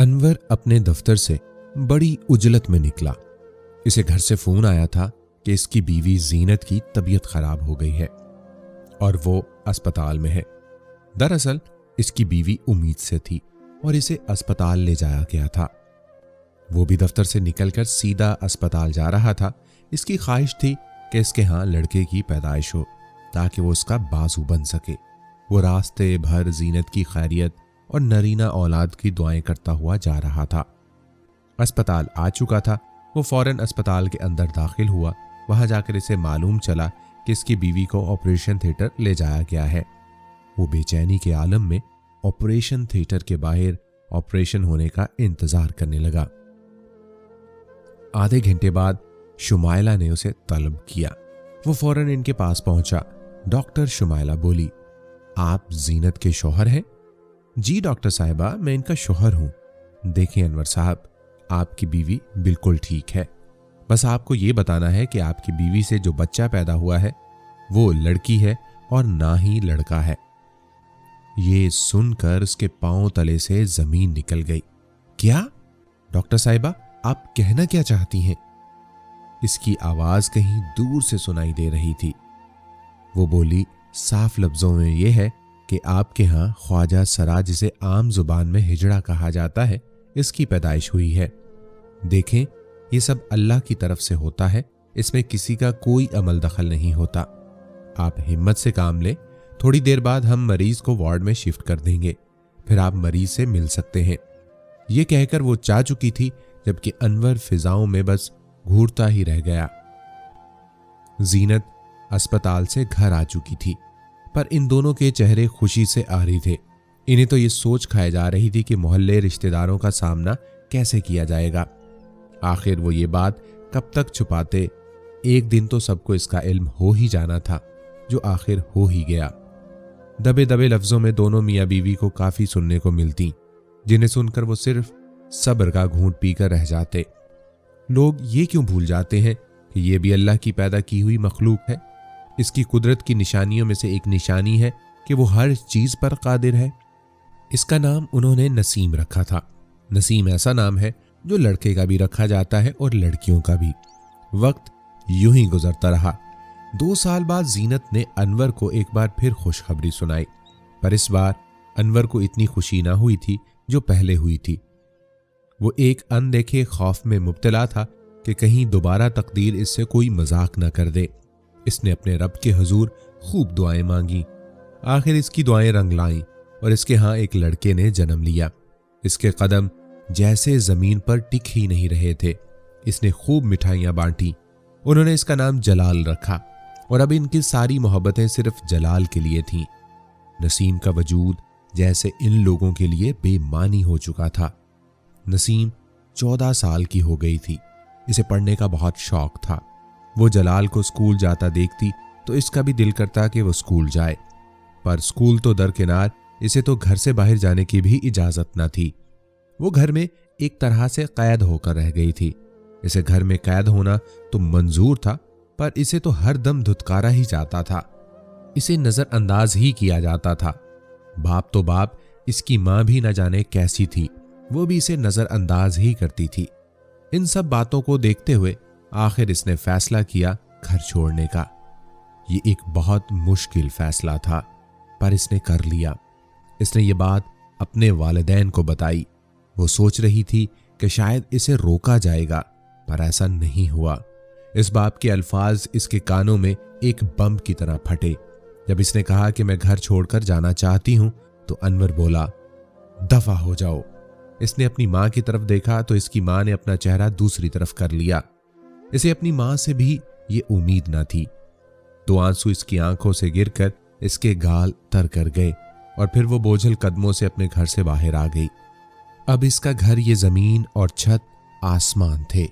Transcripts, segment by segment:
अनवर अपने दफ्तर से बड़ी उजलत में निकला। इसे घर से फोन आया था कि इसकी बीवी जीनत की तबीयत खराब हो गई है और वो अस्पताल में है। दरअसल इसकी बीवी उम्मीद से थी और इसे अस्पताल ले जाया गया था। वो भी दफ्तर से निकलकर सीधा अस्पताल जा रहा था। इसकी ख्वाहिश थी कि इसके यहाँ लड़के की पैदाइश हो ताकि वो उसका बाजू बन सके। वो रास्ते भर जीनत की खैरियत और नरीना औलाद की दुआएं करता हुआ जा रहा था। अस्पताल आ चुका था। वो फौरन अस्पताल के अंदर दाखिल हुआ। वहां जाकर इसे मालूम चला कि इसकी बीवी को ऑपरेशन थिएटर ले जाया गया है। वो बेचैनी के आलम में ऑपरेशन थिएटर के बाहर ऑपरेशन होने का इंतजार करने लगा। आधे घंटे बाद शुमाइला ने उसे तलब किया। वो फौरन इनके पास पहुंचा। डॉक्टर शुमाइला बोली, आप जीनत के शौहर हैं? जी डॉक्टर साहिबा, मैं इनका शौहर हूं। देखिए अनवर साहब, आपकी बीवी बिल्कुल ठीक है। बस आपको ये बताना है कि आपकी बीवी से जो बच्चा पैदा हुआ है वो लड़की है और ना ही लड़का है। ये सुनकर उसके पांव तले से जमीन निकल गई। क्या डॉक्टर साहिबा, आप कहना क्या चाहती हैं? इसकी आवाज कहीं दूर से सुनाई दे रही थी। वो बोली, साफ लफ्जों में यह है कि आपके यहाँ ख्वाजा सरा, जिसे आम जुबान में हिजड़ा कहा जाता है, इसकी पैदाइश हुई है। देखें, ये सब अल्लाह की तरफ से होता है। इसमें किसी का कोई अमल दखल नहीं होता। आप हिम्मत से काम लें। थोड़ी देर बाद हम मरीज को वार्ड में शिफ्ट कर देंगे, फिर आप मरीज से मिल सकते हैं। ये कहकर वो जा चुकी थी, जबकि अनवर फिजाओं में बस घूरता ही रह गया। जीनत अस्पताल से घर आ चुकी थी, पर इन दोनों के चेहरे खुशी से आ रही थे। इन्हें तो ये सोच खाए जा रही थी कि मोहल्ले रिश्तेदारों का सामना कैसे किया जाएगा। आखिर वो ये बात कब तक छुपाते। एक दिन तो सबको इसका इल्म हो ही जाना था, जो आखिर हो ही गया। दबे दबे लफ्जों में दोनों मियाँ बीवी को काफी सुनने को मिलती, जिन्हें सुनकर वो सिर्फ सब्र का घूंट पीकर रह जाते। लोग ये क्यों भूल जाते हैं कि ये भी अल्लाह की पैदा की हुई मखलूक है। इसकी कुदरत की निशानियों में से एक निशानी है कि वो हर चीज पर कादिर है। इसका नाम उन्होंने नसीम रखा था। नसीम ऐसा नाम है जो लड़के का भी रखा जाता है और लड़कियों का भी। वक्त यूं ही गुजरता रहा। 2 साल बाद जीनत ने अनवर को एक बार फिर खुशखबरी सुनाई, पर इस बार अनवर को इतनी खुशी ना हुई थी जो पहले हुई थी। वो एक अनदेखे खौफ में मुब्तला था कि कहीं दोबारा तकदीर इससे कोई मजाक न कर दे। इसने अपने रब के हुजूर खूब दुआएं मांगी। आखिर इसकी दुआएं रंग लाईं और इसके यहाँ एक लड़के ने जन्म लिया। इसके कदम जैसे जमीन पर टिक ही नहीं रहे थे। इसने खूब मिठाइयां बांटी। उन्होंने इसका नाम जलाल रखा और अब इनकी सारी मोहब्बतें सिर्फ जलाल के लिए थीं। नसीम का वजूद जैसे इन लोगों के लिए बेमानी हो चुका था। नसीम 14 साल की हो गई थी। इसे पढ़ने का बहुत शौक था। वो जलाल को स्कूल जाता देखती तो इसका भी दिल करता कि वो स्कूल जाए, पर स्कूल तो दरकिनार, इसे तो घर से बाहर जाने की भी इजाजत न थी। वो घर में एक तरह से कैद होकर रह गई थी। इसे घर में कैद होना तो मंजूर था, पर इसे तो हर दम धुतकारा ही जाता था। इसे नजरअंदाज ही किया जाता था। बाप तो बाप, इसकी मां भी न जाने कैसी थी, वो भी इसे नजरअंदाज ही करती थी। इन सब बातों को देखते हुए आखिर इसने फैसला किया घर छोड़ने का। ये एक बहुत मुश्किल फैसला था, पर इसने कर लिया। इसने ये बात अपने वालिदैन को बताई। वो सोच रही थी कि शायद इसे रोका जाएगा, पर ऐसा नहीं हुआ। इस बाप के अल्फाज इसके कानों में एक बम की तरह फटे। जब इसने कहा कि मैं घर छोड़कर जाना चाहती हूं, तो अनवर बोला, दफा हो जाओ। इसने अपनी मां की तरफ देखा तो इसकी मां ने अपना चेहरा दूसरी तरफ कर लिया। इसे अपनी मां से भी ये उम्मीद न थी। 2 आंसू इसकी आंखों से गिरकर इसके गाल तर कर गए और फिर वो बोझल कदमों से अपने घर से बाहर आ गई। अब इसका घर, ये जमीन और छत आसमान थे।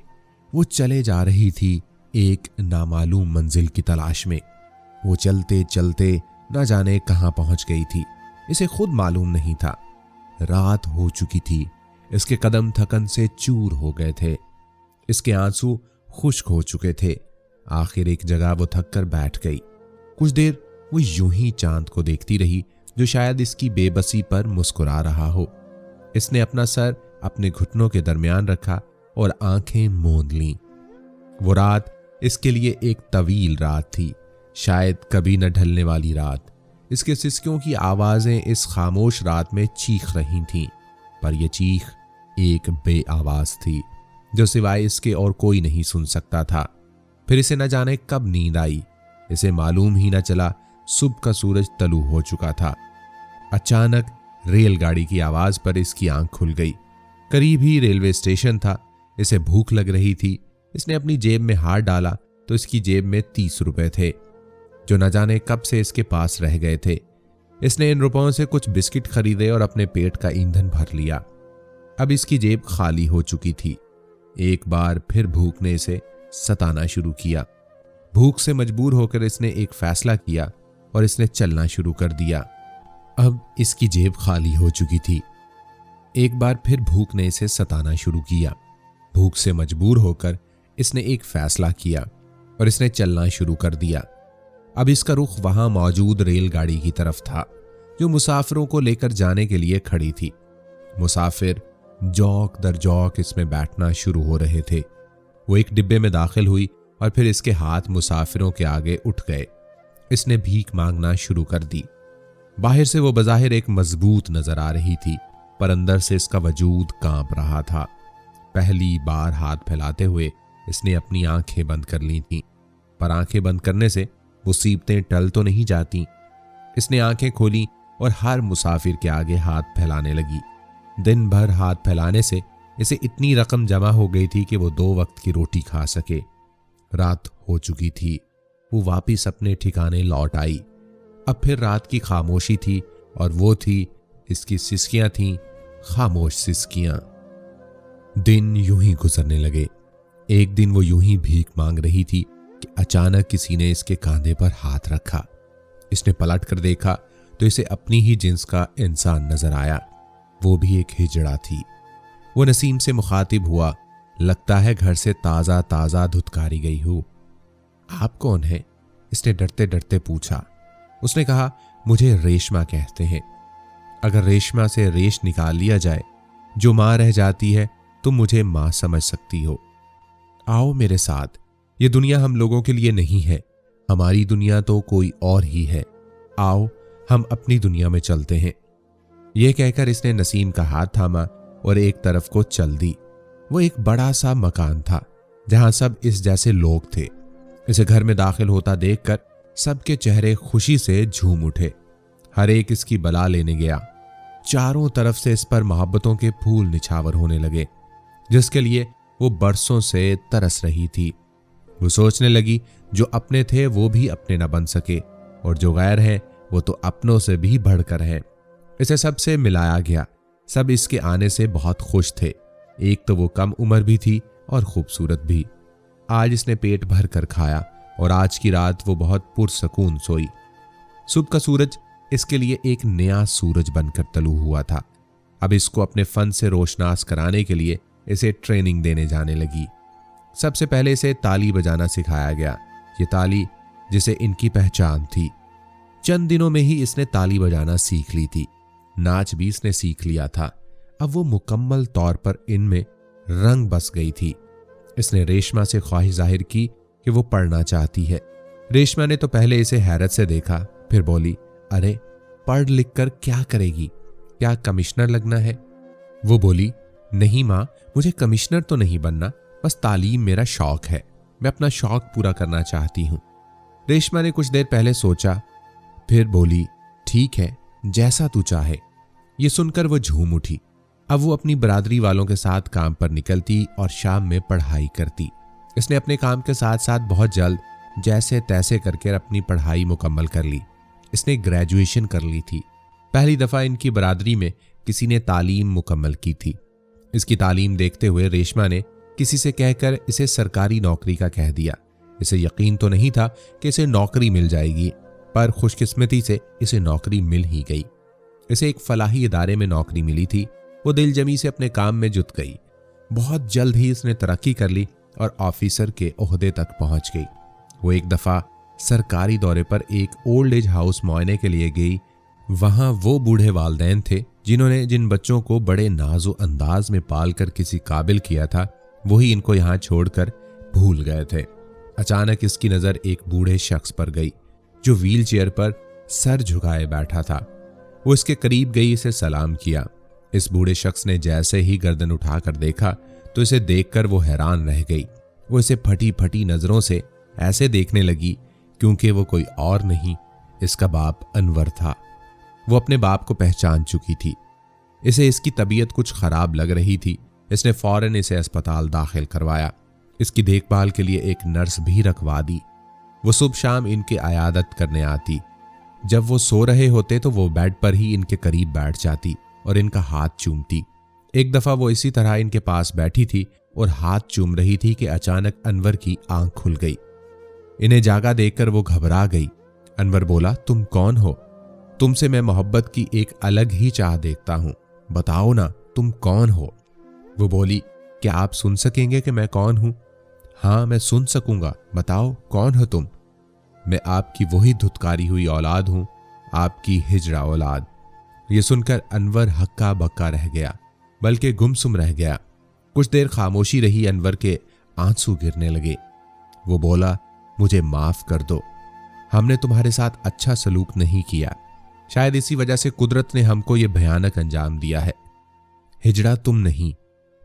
वो चले जा रही थी एक नामालूम मंजिल की तलाश में। वो चलते चलते न जाने कहां पहुंच गई थी, इसे खुद मालूम नहीं था। रात हो चुकी थी। इसके कदम थकन से चूर हो गए थे। इसके आंसू खुश्क हो चुके थे। आखिर एक जगह वो थक कर बैठ गई। कुछ देर वो यूं ही चांद को देखती रही, जो शायद इसकी बेबसी पर मुस्कुरा रहा हो। इसने अपना सर अपने घुटनों के दरमियान रखा और आंखें मूंद लीं। वो रात इसके लिए एक तवील रात थी, शायद कभी न ढलने वाली रात। इसके सिसकियों की आवाजें इस खामोश रात में चीख रही थीं, पर यह चीख एक बे आवाज थी जो सिवाय इसके और कोई नहीं सुन सकता था। फिर इसे न जाने कब नींद आई। इसे मालूम ही न चला सुबह का सूरज तलू हो चुका था। अचानक रेलगाड़ी की आवाज पर इसकी आंख खुल गई। करीब ही रेलवे स्टेशन था। इसे भूख लग रही थी। इसने अपनी जेब में हाथ डाला तो इसकी जेब में 30 रुपए थे, जो न जाने कब से इसके पास रह गए थे। इसने इन रुपयों से कुछ बिस्किट खरीदे और अपने पेट का ईंधन भर लिया। अब इसकी जेब खाली हो चुकी थी। एक बार फिर भूख ने इसे सताना शुरू किया। भूख से मजबूर होकर इसने एक फैसला किया और इसने चलना शुरू कर दिया। अब इसकी जेब खाली हो चुकी थी। एक बार फिर भूख ने इसे सताना शुरू किया। भूख से मजबूर होकर इसने एक फैसला किया और इसने चलना शुरू कर दिया। अब इसका रुख वहां मौजूद रेलगाड़ी की तरफ था, जो मुसाफिरों को लेकर जाने के लिए खड़ी थी। मुसाफिर जौक दर जौक इसमें बैठना शुरू हो रहे थे। वो एक डिब्बे में दाखिल हुई और फिर इसके हाथ मुसाफिरों के आगे उठ गए। इसने भीख मांगना शुरू कर दी। बाहर से वो बज़ाहिर एक मजबूत नजर आ रही थी, पर अंदर से इसका वजूद कांप रहा था। पहली बार हाथ फैलाते हुए इसने अपनी आंखें बंद कर ली थीं, पर आंखें बंद करने से मुसीबतें टल तो नहीं जाती। इसने आंखें खोली और हर मुसाफिर के आगे हाथ फैलाने लगी। दिन भर हाथ फैलाने से इसे इतनी रकम जमा हो गई थी कि वो 2 वक्त की रोटी खा सके। रात हो चुकी थी। वो वापिस अपने ठिकाने लौट आई। अब फिर रात की खामोशी थी और वो थी इसकी सिसकियां थीं, खामोश सिसकियां। दिन यूं ही गुजरने लगे। एक दिन वो यूं ही भीख मांग रही थी कि अचानक किसी ने इसके कांधे पर हाथ रखा। इसने पलट कर देखा तो इसे अपनी ही जिन्स का इंसान नजर आया। वो भी एक हिजड़ा थी। वो नसीम से मुखातिब हुआ। लगता है घर से ताजा ताजा धुतकारी गई हो। आप कौन हैं? इसने डरते डरते पूछा। उसने कहा, मुझे रेशमा कहते हैं। अगर रेशमा से रेश निकाल लिया जाए, जो मां रह जाती है, तुम मुझे मां समझ सकती हो। आओ मेरे साथ। ये दुनिया हम लोगों के लिए नहीं है। हमारी दुनिया तो कोई और ही है। आओ हम अपनी दुनिया में चलते हैं। यह कहकर इसने नसीम का हाथ थामा और एक तरफ को चल दी। वो एक बड़ा सा मकान था जहां सब इस जैसे लोग थे। इसे घर में दाखिल होता देखकर सबके चेहरे खुशी से झूम उठे। हर एक इसकी बला लेने गया। चारों तरफ से इस पर मोहब्बतों के फूल निछावर होने लगे, जिसके लिए वो बरसों से तरस रही थी। वो सोचने लगी, जो अपने थे वो भी अपने न बन सके, और जो गैर हैं वो तो अपनों से भी बढ़कर हैं। इसे सबसे मिलाया गया। सब इसके आने से बहुत खुश थे। एक तो वो कम उम्र भी थी और खूबसूरत भी। आज इसने पेट भर कर खाया और आज की रात वो बहुत पुरसकून सोई। सुबह का सूरज इसके लिए एक नया सूरज बनकर तलू हुआ था। अब इसको अपने फन से रोशनास कराने के लिए इसे ट्रेनिंग देने जाने लगी। सबसे पहले इसे ताली बजाना सिखाया गया। ये ताली जिसे इनकी पहचान थी। चंद दिनों में ही इसने ताली बजाना सीख ली थी। नाच भी इसने सीख लिया था। अब वो मुकम्मल तौर पर इनमें रंग बस गई थी। इसने रेशमा से ख्वाहिश जाहिर की कि वो पढ़ना चाहती है। रेशमा ने तो पहले इसे हैरत से देखा, फिर बोली, अरे पढ़ लिख कर क्या करेगी? क्या कमिश्नर लगना है? वो बोली, नहीं माँ, मुझे कमिश्नर तो नहीं बनना, बस तालीम मेरा शौक है। मैं अपना शौक पूरा करना चाहती हूँ। रेशमा ने कुछ देर पहले सोचा, फिर बोली, ठीक है, जैसा तू चाहे। ये सुनकर वो झूम उठी। अब वो अपनी बरादरी वालों के साथ काम पर निकलती और शाम में पढ़ाई करती। इसने अपने काम के साथ साथ बहुत जल्द जैसे तैसे करके अपनी पढ़ाई मुकम्मल कर ली। इसने ग्रेजुएशन कर ली थी। पहली दफ़ा इनकी बरादरी में किसी ने तालीम मुकम्मल की थी। इसकी तालीम देखते हुए रेशमा ने किसी से कहकर इसे सरकारी नौकरी का कह दिया। इसे यकीन तो नहीं था कि इसे नौकरी मिल जाएगी, पर खुशकिस्मती से इसे नौकरी मिल ही गई। इसे एक फलाही इदारे में नौकरी मिली थी। वो दिलजमी से अपने काम में जुट गई। बहुत जल्द ही इसने तरक्की कर ली और ऑफिसर के ओहदे तक पहुंच गई। वो एक दफ़ा सरकारी दौरे पर एक ओल्ड एज हाउस मुआयने के लिए गई। वहां वो बूढ़े वालदैन थे जिन्होंने जिन बच्चों को बड़े नाजो अंदाज में पालकर किसी काबिल किया था, वही इनको यहां छोड़कर भूल गए थे। अचानक इसकी नजर एक बूढ़े शख्स पर गई जो व्हील चेयर पर सर झुकाए बैठा था। वो इसके करीब गई, इसे सलाम किया। इस बूढ़े शख्स ने जैसे ही गर्दन उठाकर देखा तो इसे देखकर वो हैरान रह गई। वो इसे फटी फटी नजरों से ऐसे देखने लगी क्योंकि वो कोई और नहीं, इसका बाप अनवर था। वो अपने बाप को पहचान चुकी थी। इसे इसकी तबीयत कुछ खराब लग रही थी। इसने फौरन इसे अस्पताल दाखिल करवाया। इसकी देखभाल के लिए एक नर्स भी रखवा दी। वो सुबह शाम इनकी आयादत करने आती। जब वो सो रहे होते तो वो बेड पर ही इनके करीब बैठ जाती और इनका हाथ चूमती। एक दफा वो इसी तरह इनके पास बैठी थी और हाथ चूम रही थी कि अचानक अनवर की आंख खुल गई। इन्हें जागा देखकर वो घबरा गई। अनवर बोला, तुम कौन हो? तुमसे मैं मोहब्बत की एक अलग ही चाह देखता हूं, बताओ ना तुम कौन हो? वो बोली, क्या आप सुन सकेंगे कि मैं कौन हूं? हाँ, मैं सुन सकूंगा, बताओ कौन हो तुम? मैं आपकी वही धुतकारी हुई औलाद हूं, आपकी हिजड़ा औलाद। ये सुनकर अनवर हक्का बक्का रह गया, बल्कि गुमसुम रह गया। कुछ देर खामोशी रही, अनवर के आंसू गिरने लगे। वो बोला, मुझे माफ कर दो, हमने तुम्हारे साथ अच्छा सलूक नहीं किया। शायद इसी वजह से कुदरत ने हमको ये भयानक अंजाम दिया है। हिजड़ा तुम नहीं,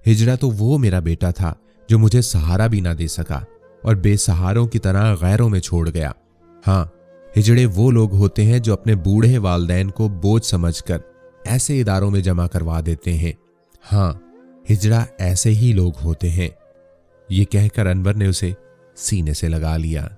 हिजड़ा तो वो मेरा बेटा था जो मुझे सहारा भी ना दे सका और बेसहारों की तरह गैरों में छोड़ गया। हाँ, हिजड़े वो लोग होते हैं जो अपने बूढ़े वालदैन को बोझ समझकर ऐसे इदारों में जमा करवा देते हैं। हाँ, हिजड़ा ऐसे ही लोग होते हैं। ये कहकर अनवर ने उसे सीने से लगा लिया।